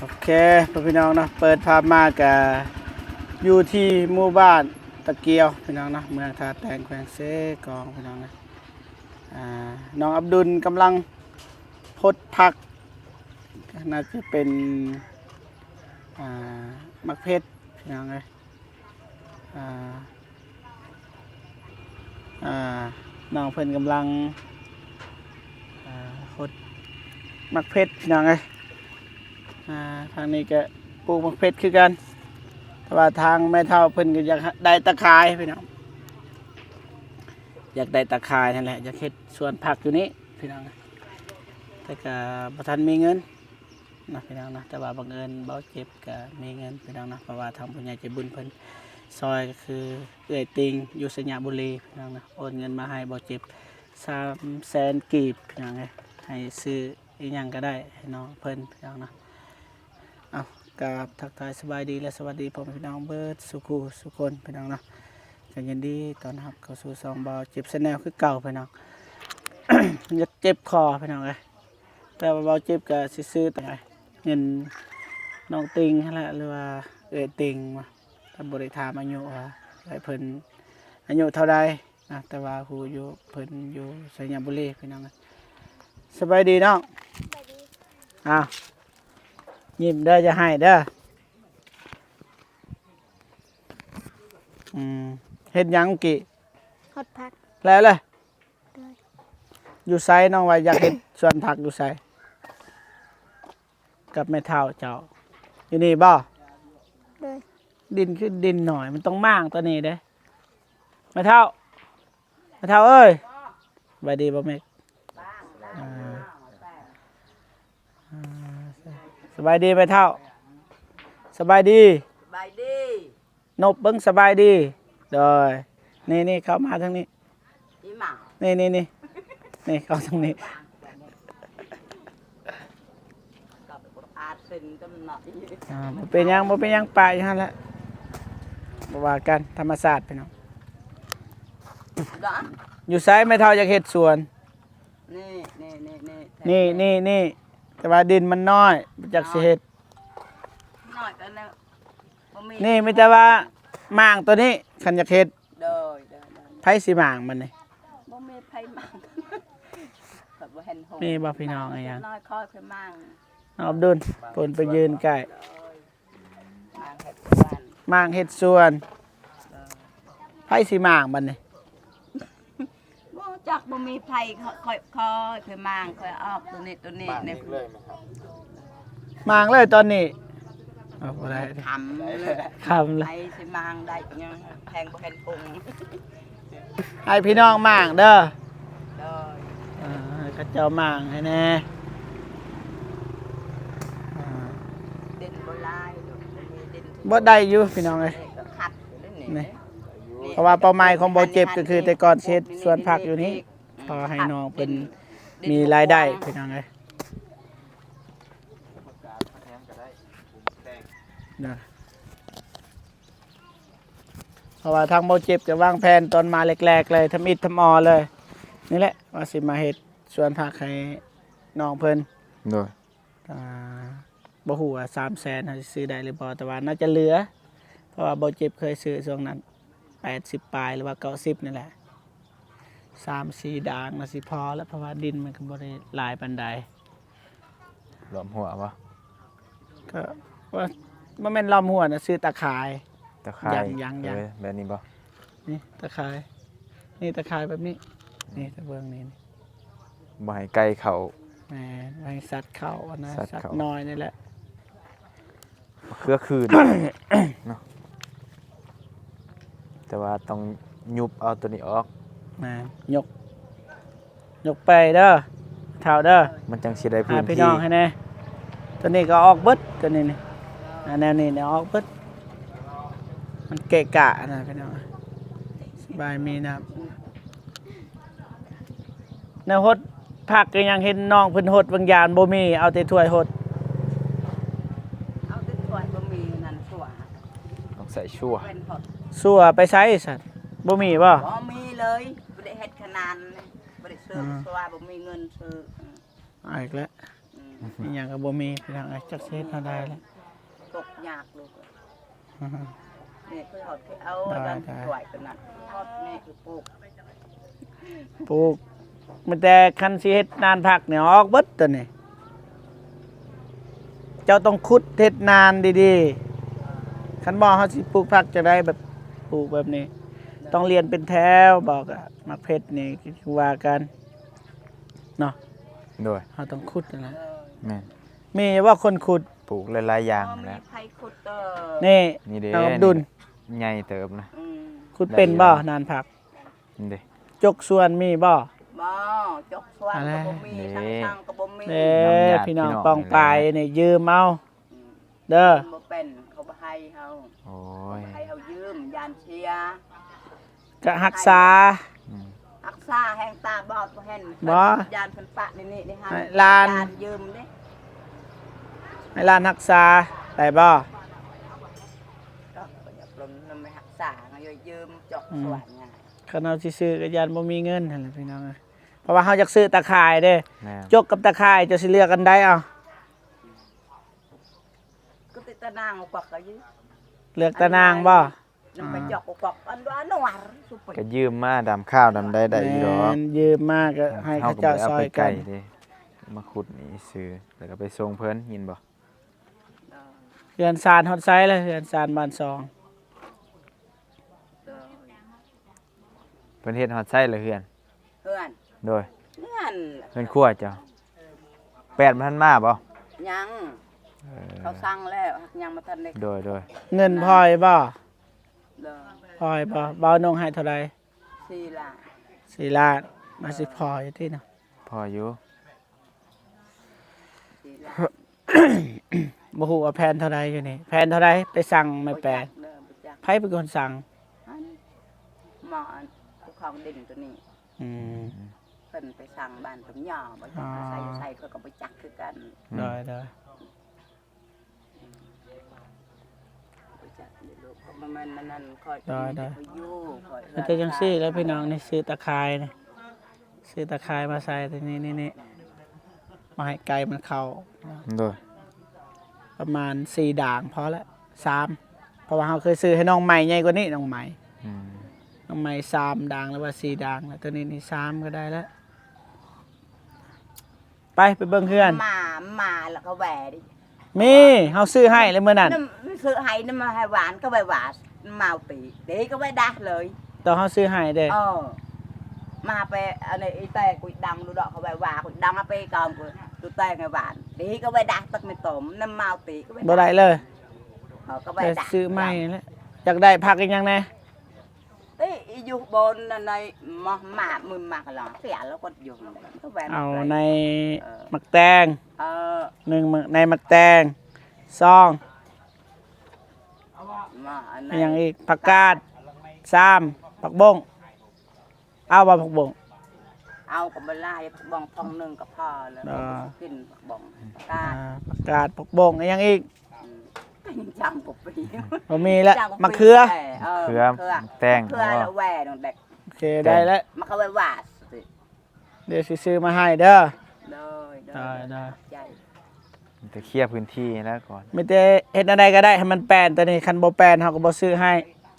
โอเคพี่น้องเนาะเปิดภาพมากกับอยู่ที่หมู่บ้านตะเกียวพี่น้องเนาะเมืองท่าแตงแขวงเซกองพี่น้องนะน้องอับดุลกำลังพดผักน่าจะเป็นมักเพชรพี่น้องเลยน้องเพิ่นกำลังพดมักเพชรพี่น้องเลยทางนี้ก็ปลูกมักเพชรคือกันแต่ว่าทางแม่เฒ่าเพิ่นก็อยากได้ตะไคร้พี่น้องอยากได้ตะไคร้นั่นแหละอยากเฮ็ดสวนผักอยู่นี้พี่น้องแต่ก็บ่ทันมีเงินนะพี่น้องนะแต่ว่าบังเอิญเบาเจ็บก็มีเงินพี่น้องนะเพราะว่าทางผู้ใหญ่ใจบุญเพิ่นซอยก็คือเอื้อยติงอยู่สยามบุรีพี่น้องนะโอนเงินมาให้เบาเจ็บ300,000กีบพี่น้องให้ซื้ออีหยังก็ได้ให้น้องเพิ่นพี่น้องนะเอากับทักทายสบายดีและสวัสดีพ่อพี่น้องเบิดสุขุสุคนพี่น้องเนาะกันยินดีตอนรับเข้าสู่ซองเบาเจ็บแนลคือเก่าพี่น้อง อยากเจ็บคอพี่น้องเลยแต่ว่าเบาเจ็บก็ซื้อๆแต่ไงเงินน้องติงนั่นแหละหรือว่าติงมาถ้าบริธามอายุว่าไอ้เพิ่นอายุเท่าใดนะแต่ว่าฮู้อยู่เพิ่นอยู่สยามบุรีพี่น้องสบายดีน้องอ้าวยิ้มเด้อจะให้เด้อเฮ็ดหยังกี่ฮอดพักแล้วเลยเลย อยู่ไซน้องว่าอยากเฮ็ดสวนผักอยู่ไซกับแม่เฒ่าเจ้าอยู่นี่บ่เลย ดินคือดินหน่อยมันต้องมางตัวนี้เด้แม่เฒ่าเอ้ยสบายดีบ่แม่สบายดีแม่เฒ่าสบายดีนบเบิ่งสบายดีโดยนี่เข้ามาทางนี้นี่เข้าทางนี้บ่เป็นหยังป่าอย่างนั้นแหละบ่ว่ากันธรรมศาสตร์พี่น้องอยู่ไสแม่เฒ่าอยากเฮ็ดสวนนี่แต่ว่าดินมันน้อยจักสิเฮ็ดนี่มีแต่ว่าหม่างตัวนี้คันอยากเฮ็ดไผสิหม่างมันนี่บ่มีไผมั่งแบบบ่เห็นหง มีบ่พี่น้องอีหยัง น้อยค่อยค่อยมั่ง อับดุลเพิ่นไปยืนใกล้ มั่งเฮ็ดบ้าน หม่างเฮ็ดสวนไผสิหม่างมันนี่ บ่จักบ่มีไผค่อยค่อยมั่งค่อยออกตัวนี้เนี่ย หม่างเลยตอนนี้เอาบ่ได้ ทำเลย คำเล ไผ ย สิมั่งได้ยังแพงบ่เห็นหง ให้พี่น้องหม่างเด้อ เด้อ ให้เขาเจ้าหม่างให้แน่เด่นบ่หลายดอกมีเด่น บ่ได้อยู่พี่น้องเอ้ย ก็คัดอยู่นี่ นี่เพราะว่าเป้าหมายของบ่เจ็บก็คือแต่ก่อนเฮ็ดสวนผักอยู่นี้พอให้น้องเพิ่นมีรายได้พี่น้องเอ้ยนะเพราะว่าทางบ่เจ็บจะวางแผนตอนมาแรกๆเลยทำอิฐทำออเลยนี่แหละว่าสิมาเฮ็ดสวนผักให้น้องเพิ่น โดย บ่ฮู้ว่า300,000เฮาสิซื้อได้หรือบ่แต่ว่าน่าจะเหลือเพราะว่าบ่เจ็บเคยซื้อช่วงนั้น80ปลายหรือว่า90นี่แหละ3-4ด่างน่ะสิพอแล้วเพราะว่าดินมันก็บ่ได้หลายปานใด รวมหัววะ ก็ว่าบ่แม่นล้อมหัวน่ะซื้อตะข่าย ตะไคร้ ยัง แบบนี้บ่ นี่ตะข่ายนี่ตะข่ายแบบนี้นี่ตะเบิงนี่ บ่ให้ไก่เขา แหม่ไว้สัตว์เข้าอะนะ สัตว์ สัต เข้า ว์น้อยนี่แหละ เครือคืน เนาะแต่ว่าต้องยุบเอาตัวนี้ออก แหม่ยกไปเด้อเท่าเด้อ มันจังสิได้พื้น พี่ ที่ น้องให้แน่ตัวนี้ก็ออกเบิดตัวนี้นี่แนวนี้เนี่ยออกเบิดมันเกะกะนะพี่น้องสบายมีน้ำแนวหดผักก็ยังเห็นน้องเพิ่นหดบางยานบ่มีเอาแต่ถ้วยหด เอาแต่ถ้วยบ่มีนั่นตัว ต้องใส่ชั่ว เป็นหด สั่วไปใช้สัตว์บ่มีบ่ บ่มีเลยบ่ได้เฮ็ดขนาดนี้บ่ได้ซื้อตัวบ่มีเงินซื้อ เอาอีกแล้ว อีหยังก็บ่มีพี่น้องจักเฮ็ดเท่าใดแล้ว ตกยากลูก อือฮึ นี่คือหอดคือเอา ได้ ดัน ได้ สวยขนาดทอดนี่คือปลูก ปลูกมันแต่คันสิเฮ็ดนานผักเนี่ยออกเบิดตัวนี้เจ้าต้องขุดเฮ็ดนานดีๆคันบ่เฮาสิปลูกผักจะได้แบบปลูกแบบนี้ ต้องเรียนเป็นแถวบอกอะมักเพชรนี่คือว่ากันเนาะ โดย เฮาต้องขุดนั่นแหละ แม่น มีว่าคนขุด ปลูกหลายๆอย่าง มี แล้ว ไผ่ขุดนี่ นี่เด้ น้องอับดุล ใหญ่เติบนะ ขุดเป็นบ่นานผัก นี่เด้ จกส่วนมีบ่ บ่จกสวน อะไร ก็บ่มี นี่ ช่างๆก็บ่มี เด้ น้ำยา พี่น้อง พี่น้อง ปองปลาย นี่แหละ นี่ยืมเอาเด้อ บ่เป็นเขาบ่ให้เฮา โอ้ย ให้เฮายืมยานเชียร์ ก็รักษา อืม รักษาแห่งตาบอดบ่เห็น บ่ ยานเพิ่นปะนี่ฮะ ให้ลาน ยานยืมเด้ ให้ร้านรักษาได้บ่ ก็อย่าปลมนำไปรักษาเงายืมจกสวนไง คันเอาสิซื้อก็ยันบ่มีเงินนั่นแหละพี่น้องเอ้ยเพราะว่าเฮาอยากซื้อตะข่ายเด้ แม่น จกกับตะข่ายจะสิเลือกกันได้เอา ก็ติดตะนางเอากวักก็ยืม เลือกตะนางบ่ นำไปจกเอากวักอันว่าอันวารสุป ก็ยืมมาดำข้าวดำได้ได้อยู่ดอก แม่นยืมมากก็ให้เขาเจ้าซอยกัน เด้มาขุดนี่ซื้อแล้วก็ไปส่งเพิ่นยินบ่ เฮือนซานฮอดไซแล้วเฮือนซานบ้านซอง เพิ่นเฮ็ดฮอดไส้เลยเฮือน เพื่อน โดย เพื่อน เพิ่นครัวเจ้าแปดมันมาบ่ ยัง เออ เขาสั่งแล้วยังมาทันได้ โดย เงินพลอยบ่ เลย พลอยบ่เบานงให้เท่าใด 4 ล้าน 4 ล้านมาสิพออยู่ที่เนาะ พออยู่ 4 ล้าน บ่ฮู้ว่าแผนเท่าใดอยู่นี่แผนเท่าใดไปสั่งไม่แปล เด้อบ่จัก ไผเป็นคนสั่ง อันหมออันภูเขาดินตัวนี้ อืม เพิ่นไปสั่งบ้านตุ้มหย่อบ่จักใส่เขาก็บ่จักคือกัน ได้ได้ บ่จักนี่ลูกมันนั่นคอย ได้ได้ เขาอยู่คอย มันจะจังซี่แล้วพี่น้องนี่ซื้อตะข่ายนี่ซื้อตะข่ายมาใส่ตัวนี้นี่มาให้ไก่มันเข้า โดย ประมาณ4ด่างพอละ3เพราะว่าเราเคยซื้อให้น้องใหม่ใหญ่กว่านี้น้องใหม่ อืม น้องใหม่3ด่างหรือว่า4ด่างแล้วตัวนี้นี่3ก็ได้แล้วไปเบิ่งเฮือน มาแล้วก็แหวดิ มีเฮาซื้อให้เลยมื้อนั้น น้ำซื้อให้น้ำมาให้หวานก็ไปหวานมาเอาปีเดี๋ยวก็ไปดักเลย ตอนเฮาซื้อให้เด้ มาไปอันนี้ไอ้แต่กุยดังดูดอกเขาไปหวานกุยดังเอาไปกองกุยดูแต่ไงหวานเดี๋ยวก็ไปดักตักไม่ตมน้ำมาเอาปีก็ไป บ่ได้เลย ก็ไป แต่ ดัก ซื้อใหม่แล้วอยากได้ผักอีกอย่างแน่ เอ้ยอยู่บนในมามือมากหรอเสียแล้วก็อยู่ก็แหวน เอาใน เออ มักแตง เออ ในมักแตงซอง มาอัน อีกอย่างอีกผักกาดผักบงเอาบ่ผักบง เอากับเวลาบองพองหนึ่งก็พอแล้วกินบองกา ผักกาดผักบงอีกอย่างอีก ยังจังปกปี บ่มีแล้วมะเขือ เครือแตง เขือแล้วแหวนเด็ก โอเคได้แล้ว มาเข้าไปหวาดสิ เดี๋ยวสิซื้อมาให้เด้อ ได้ ได้ ใจ จะเคลียร์พื้นที่แล้วก่อน มีแต่เฮ็ดอะไรก็ได้ให้มันแปลนตัวนี้คันบ่แปลนเฮาก็บ่ซื้อให้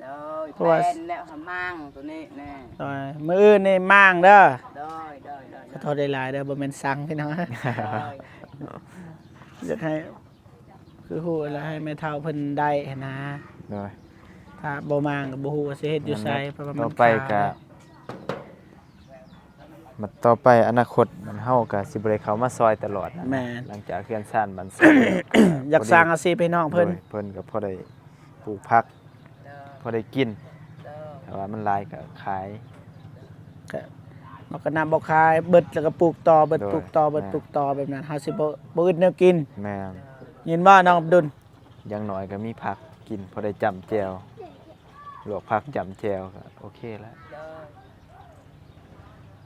ได้ เพราะว่า เป็นแล้วหามั่งตัวนี้แน่ ได้มื้ออื่นนี่ม่างเด้อ ได้ ขอโทษหลายๆเด้อบ่แม่นสั่งพี่น้อง อยากให้คือฮู้แล้วให้แม่เฒ่าเพิ่นได้หั้นนะ โดย ถ้าบ่มางก็บ่ฮู้ว่าสิเฮ็ดอยู่ไสเพราะว่ามัน ต่อไปก็มาต่อไปอนาคตมันเฮาก็สิบ่ได้เข้ามาซอยตลอดนะ แม่น หลังจากเฮือนซ่านบันซอย อยากสร้างอาชีพให้น้องเพิ่น โดยเพิ่นก็พอได้ปลูกผัก พอได้กิน ได้ แต่ว่ามันหลายก็ขาย ก็มันก็นำบ่ขายเบิดแล้วก็ปลูกต่อเบิด โดย ปลูกต่อเบิด แม่ ปลูกต่อแบบนั้นเฮาสิบ่อึดแนวกิน แม่น ยินบ่น้องอับดุล อย่างน้อยก็มีผักกินพอได้จำแจวลวกผักจำแจวก็โอเคแล้ว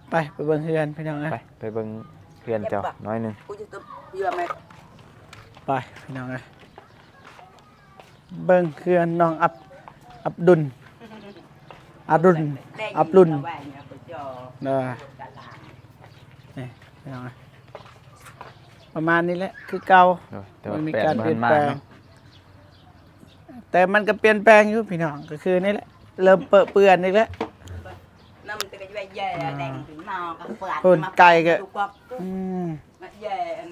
ไปเบิ่งเฮือนพี่น้องเอ้ย ไปเบิ่งเพื่อนเจ้าน้อยหนึง กูจะต้องเยื่อไหม ไปพี่น้องเอ้ยเบิ่งเฮือนน้องอับดุลอับดุลอับดุล แหวนเนี่ยไปจอ เด้อ ตลาด นี่พี่น้องเอ้ย ประมาณนี้แหละคือเก่า แต่ มั ว่าน มี แปด การ บ่ เปลี่ยน มา แปลง เนาะ แต่มันก็เปลี่ยนแปลงอยู่พี่น้องก็คือนี่แหละเริ่มเปื้อนอีกแล้ว น้ำมันจะไปแย่แดงถึงนอกับเปลือก คนไก่ก็ ดูกว่า อืม มาแย่อัน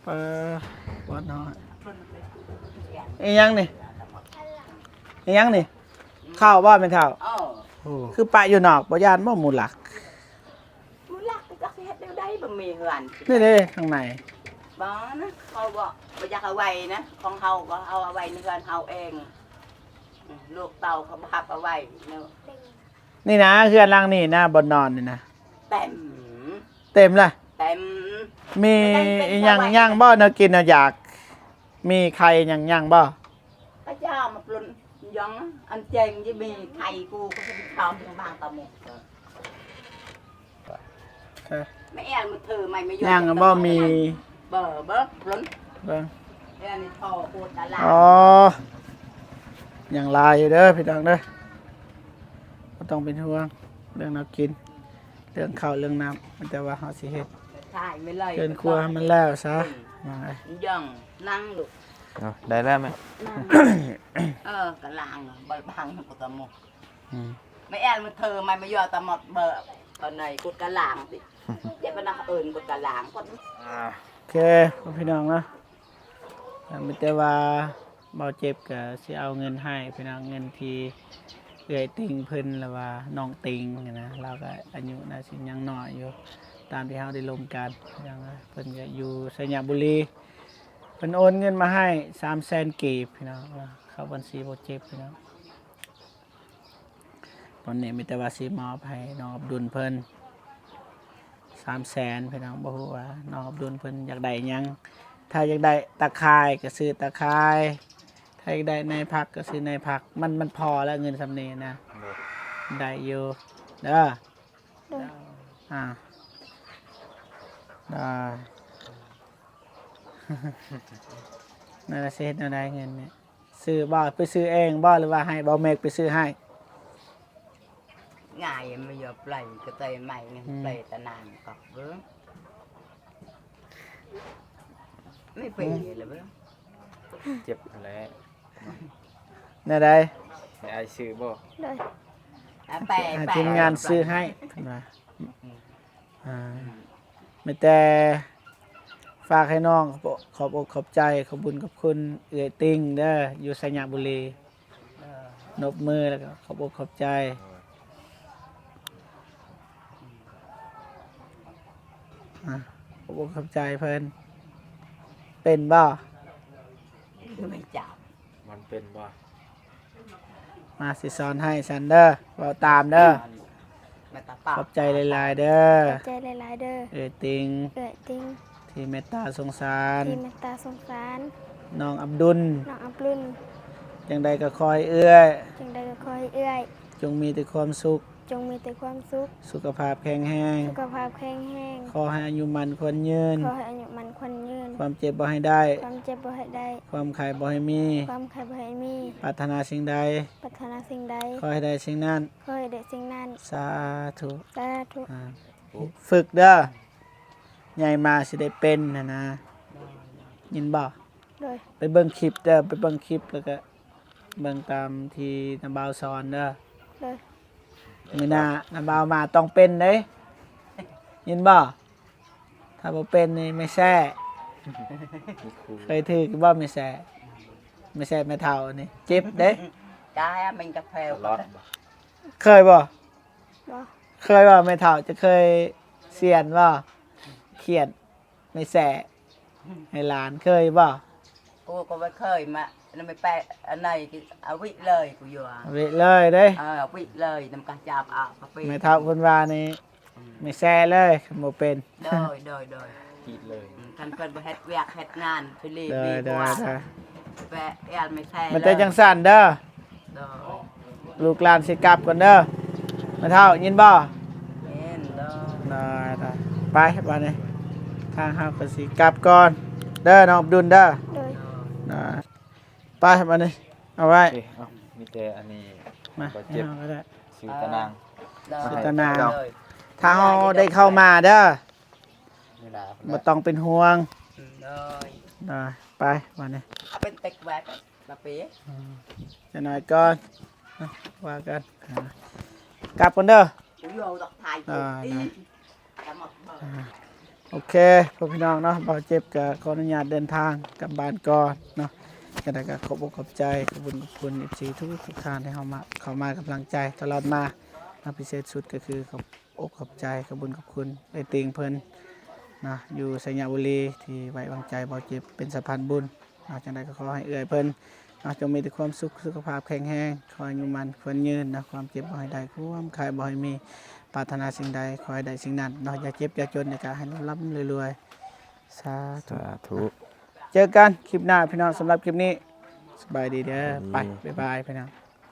ปลาวัดน้อยอีหยังนี่อีหยังนี่ข้าวว่าเป็นข้าว โอ้ คือปะอยู่นอกบ่ยานบ่หมูหลัก มูลักก็เฮ็ดเดียวได้บ่มีเหือน นี่เด้ข้างใน บ่นะเขาบอกบ่อยากเอาไว้นะของเฮาก็เอาไว้ในเฮือนเฮาเองลูกเต่าเขาพับเอาไว้เนาะ นี่นะเฮือนหลังนี่นะบ่นอนนี่นะ เต็ม เต็มละ เต็ม มีอีหยังย่างบ่เนาะกินเนาะอยาก มีไข่หยังย่างบ่ พระเจ้ามาปลุนยังอันเจงที่มีไข่กูก็จะไปทำที่บ้านตาหมกไม่แอนมันถือไม่อยู่ ย่างก็บ่มี เบอร์ปลุน เบิ่ง แอนนี่ท่อโคตรดารา อ๋อยังลายอยู่เด้อพี่น้องเด้อบ่ต้องเป็นห่วงเรื่องแนวกิน เรื่องข้าวเรื่องน้ำมันแต่ว่าเฮาสิเฮ็ด ใช่ไม่เลย เกินครัวให้มันแล้วซะว่าไง ยังนั่งลูก เอาได้แล้วไหม นั่งกะลางบอลบังกูตาหมก อืม ไม่แอนมันเธอไม่มาย่อตาหมดเบอร์ตอนไหนกูกะลางสิอย่าไปนักเอิญกูกะลางคน โอเคพี่น้องนะมีแต่ว่าเบาเจ็บก็สิเอาเงินให้พี่น้องเงินที่เอื้อยติงเพิ่นหรือว่าน้องติงเนี่ยนะเราก็อายุน่าสิยังน้อยอยู่ตามที่เฮาได้ลงกันพี่น้องนะเพิ่นก็อยู่สระบุรีเพิ่นโอนเงินมาให้300,000กีบพี่น้องเข้าบัญชีเบาเจ็บพี่น้องตอนนี้มีแต่ว่าสิมอบให้น้องอับดุลเพิ่น300,000พี่น้องบ่ฮู้ว่าน้องอับดุลเพิ่นอยากได้หยังถ้าอยากได้ตะข่ายก็ซื้อตะข่ายถ้าอยากได้ในพักก็ซื้อในพักมันพอแล้วเงินสำนี้นะได้อยู่เด้อ โดย อ่าได้ นั่นละเซ็ตนั่นได้เงินเนี่ยซื้อบ่ไปซื้อเองบ่หรือว่าให้บ่เมกไปซื้อให้ ง่ายไม่ยอมปล่อยก็เตยใหม่เนี่ยปล่อยตะนานก็เบิ้งไม่เป็นเลยเบิ้ง เจ็บแล้ว นั่นได้ ให้อายซื้อบ่ โดย แปะ หา แปะ ทีมงานซื้อให้เพิ่นว่าไม่แต่ฝากให้น้องขอบอกขอบใจขอบบุญขอบคุณเอื้อยติงเด้ออยู่สระบุรีนบมือแล้วก็ขอบอกขอบใจขอบอกขอบใจเพิ่นเป็นบ่ ไม่จับ มันเป็นบ่ มาสิสอนให้ซันเด้อเว้าตามเด้อ มาตา ขอบใจหลายๆเด้อ ขอบใจหลายๆเด้อ เอื้อยติง เอื้อยติง ที่เมตตาสงสาร ที่เมตตาสงสาร น้องอับดุล น้องอับดุล จังใดก็คอยเอื้อย จึงได้ก็ขอให้เอื้อย จงมีแต่ความสุข จงมีแต่ความสุข สุขภาพแข็งแรง สุขภาพแข็งแรง ขอให้อายุมันควรยืน ขอให้อายุมันควันยืน ความเจ็บบ่ให้ได้ ความเจ็บบ่ให้ได้ ความไข่บ่ให้มี ความไข่บ่ให้มี ปรารถนาสิ่งใด ปรารถนาสิ่งใด ขอให้ได้สิ่งนั้น ขอให้ได้สิ่งนั้น สาธุ สาธุ อ่าฝึกเด้อใหญ่มาสิได้เป็นนะยินบ่ โดย ไปเบิ่งคลิปเด้อไปเบิ่งคลิปแล้วก็เบิ่งตามที่น้ำบ่าวสอนเด้อ โดย มื้อหน้าน้ำบ่าวมาต้องเป็นเด้ยินบ่ถ้าบ่เป็นนี่ไม่แซ่ มีครู เคยถือบ่ไม่แซ่ไม่แซ่ไม่เท่านี่เจ็บเด้ ได้มันกาแฟ ตลอดบ่ เคยบ่ บ่ เคยบ่ไม่เท่าจะเคยเสียนบ่เขียนไม่แซ่ให้หลานเคยบ่ กูก็ไม่เคยมานั่นไม่แปะอันไหนเอาวิเลยกูอยู่อ่ะ เวเลยเด้ วิเลยนำการจับอ่ะมาเป็น ไม่เท่าเพิ่นว่านี่ไม่แซ่เลยคันบ่เป็น โดย คิดเลย กันเป็นเฮ็ดเวียกเฮ็ดงานไปรี เด้ บี อ บั เด้อ ว เด้อ แปะแอนไม่แท้ มันจะจังสั่นเด้อ โดย ลูกหลานสิกลับก่อนเด้อไม่เท่ายินบ่ เอ็นโดย ได้ไปบัดนี้ทางเฮาก็สิกลับก่อนเด้อน้องอับดุลเด้อ โดย ไปบัดนี้เอาไว้ โอเคเอามีแต่อันนี้ มา บ่ ให้ เจ็บ น้องก็ได้ ชื่อตะนาง ชื่อตะนาง เลย ถ้าเราได้เข้ามาเด้อ นี่ล่ะ บ่ต้องเป็นห่วง เลย ได้ไปวันนี้ เอาเป็นเต็กแหวกบาเป้ จะหน่อยก่อนนะว่ากันกลับกันเด้อ กูโยดอกไทย ได้ อีจะหมดเบอร์ โอเคพ่อพี่น้องเนาะบ่าวเจ็บก็ขออนุญาตเดินทางกลับบ้านก่อนเนาะก็ได้ก็ขอบอกขอบใจขอบคุณ FC ทุกท่านที่เข้ามากำลังใจตลอดมาพิเศษสุดก็คือขอบอกขอบใจขอบคุณไอ้ติงเพิ่นนะอยู่สัญญาบุรีที่ไว้วางใจบ่าวเจ็บเป็นสะพานบุญจังไดก็ขอให้เอื้อยเพิ่นจงมีแต่ความสุขสุขภาพแข็งแรงขออายุมันควรยืนนะความเจ็บบ่ให้ได้ความคายบ่ให้มีปรารถนาสิ่งใดขอให้ได้สิ่งนั้นอย่าเจ็บอย่าจนในการให้ร่ำรวยๆสาธุ สาธุ เจอกันคลิปหน้าพี่น้องสำหรับคลิปนี้สบายดีเด้อไป ดี บ๊ายบายพี่น้อง